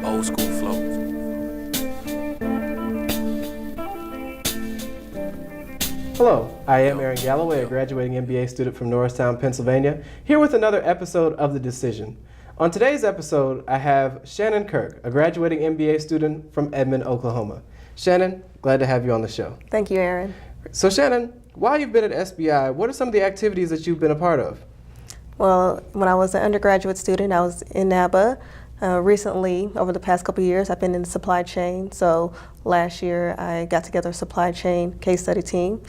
Old school flow. Hello, I am Aaron Galloway, a graduating MBA student from Norristown, Pennsylvania, here with another episode of The Decision. On today's episode, I have Shannon Kirk, a graduating MBA student from Edmond, Oklahoma. Shannon, glad to have you on the show. Thank you, Aaron. So Shannon, while you've been at SBI, what are some of the activities that you've been a part of? Well, when I was an undergraduate student, I was in NABA. Recently, over the past couple of years, I've been in the supply chain. So last year, I got together a supply chain case study team,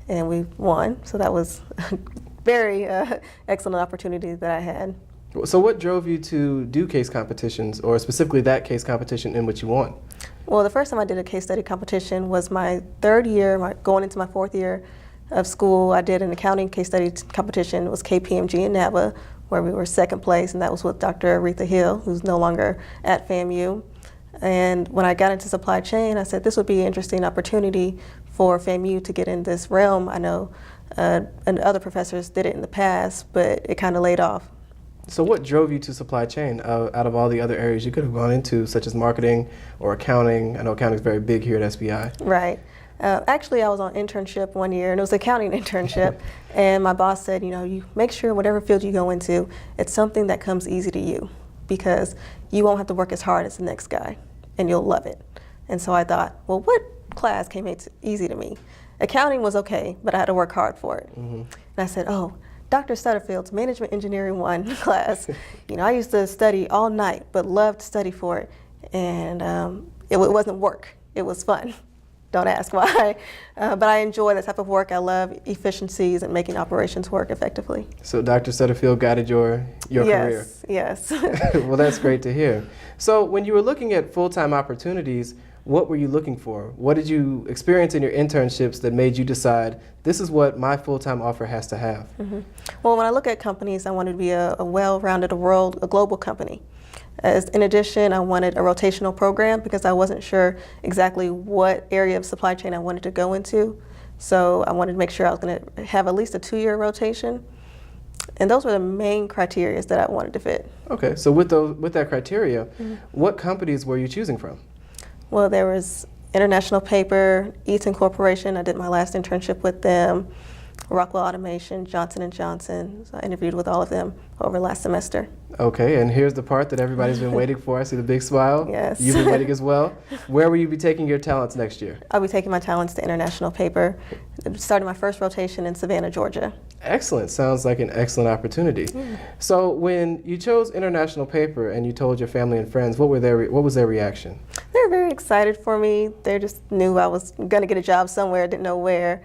and we won. So that was a very excellent opportunity that I had. So what drove you to do case competitions, or specifically that case competition in which you won? Well, the first time I did a case study competition was my third year, going into my fourth year of school. I did an accounting case study competition. It was KPMG in NABA, where we were second place, and that was with Dr. Aretha Hill, who's no longer at FAMU. And when I got into supply chain, I said this would be an interesting opportunity for FAMU to get in this realm. I know and other professors did it in the past, but it kind of laid off. So what drove you to supply chain out of all the other areas you could have gone into, such as marketing or accounting? I know accounting is very big here at SBI. Right. Actually, I was on internship one year, and it was an accounting internship, and my boss said, you make sure whatever field you go into, it's something that comes easy to you, because you won't have to work as hard as the next guy, and you'll love it. And so I thought, well, what class came easy to me? Accounting was okay, but I had to work hard for it. Mm-hmm. And I said, Dr. Sutterfield's Management Engineering 1 class. I used to study all night, but loved to study for it. And it wasn't work, it was fun. Don't ask why. But I enjoy that type of work. I love efficiencies and making operations work effectively. So Dr. Sutterfield guided your career? Yes. Well, that's great to hear. So when you were looking at full-time opportunities, what were you looking for? What did you experience in your internships that made you decide, this is what my full-time offer has to have? Mm-hmm. Well, when I look at companies, I wanted to be a well-rounded, a global company. In addition, I wanted a rotational program because I wasn't sure exactly what area of supply chain I wanted to go into. So I wanted to make sure I was going to have at least a 2-year rotation. And those were the main criteria that I wanted to fit. Okay, so with that criteria, mm-hmm. What companies were you choosing from? Well, there was International Paper, Eaton Corporation. I did my last internship with them. Rockwell Automation, Johnson & Johnson. So I interviewed with all of them over last semester. Okay, and here's the part that everybody's been waiting for. I see the big smile. Yes. You've been waiting as well. Where will you be taking your talents next year? I'll be taking my talents to International Paper, starting my first rotation in Savannah, Georgia. Excellent. Sounds like an excellent opportunity. Mm. So when you chose International Paper and you told your family and friends, what was their reaction? They were very excited for me. They just knew I was going to get a job somewhere, didn't know where.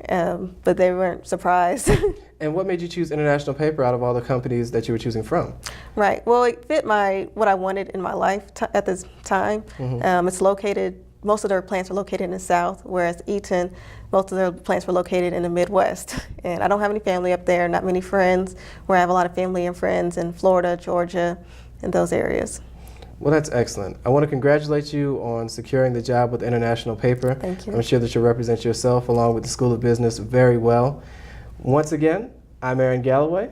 But they weren't surprised. And what made you choose International Paper out of all the companies that you were choosing from? Right. Well, it fit what I wanted in my life at this time. Mm-hmm. It's located, most of their plants are located in the South, whereas Eaton, most of their plants were located in the Midwest. And I don't have any family up there, not many friends, where I have a lot of family and friends in Florida, Georgia, and those areas. Well, that's excellent. I want to congratulate you on securing the job with International Paper. Thank you. I'm sure that you'll represent yourself along with the School of Business very well. Once again, I'm Aaron Galloway.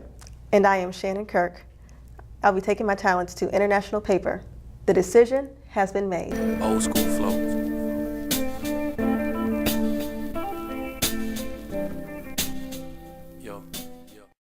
And I am Shannon Kirk. I'll be taking my talents to International Paper. The decision has been made. Old school flow.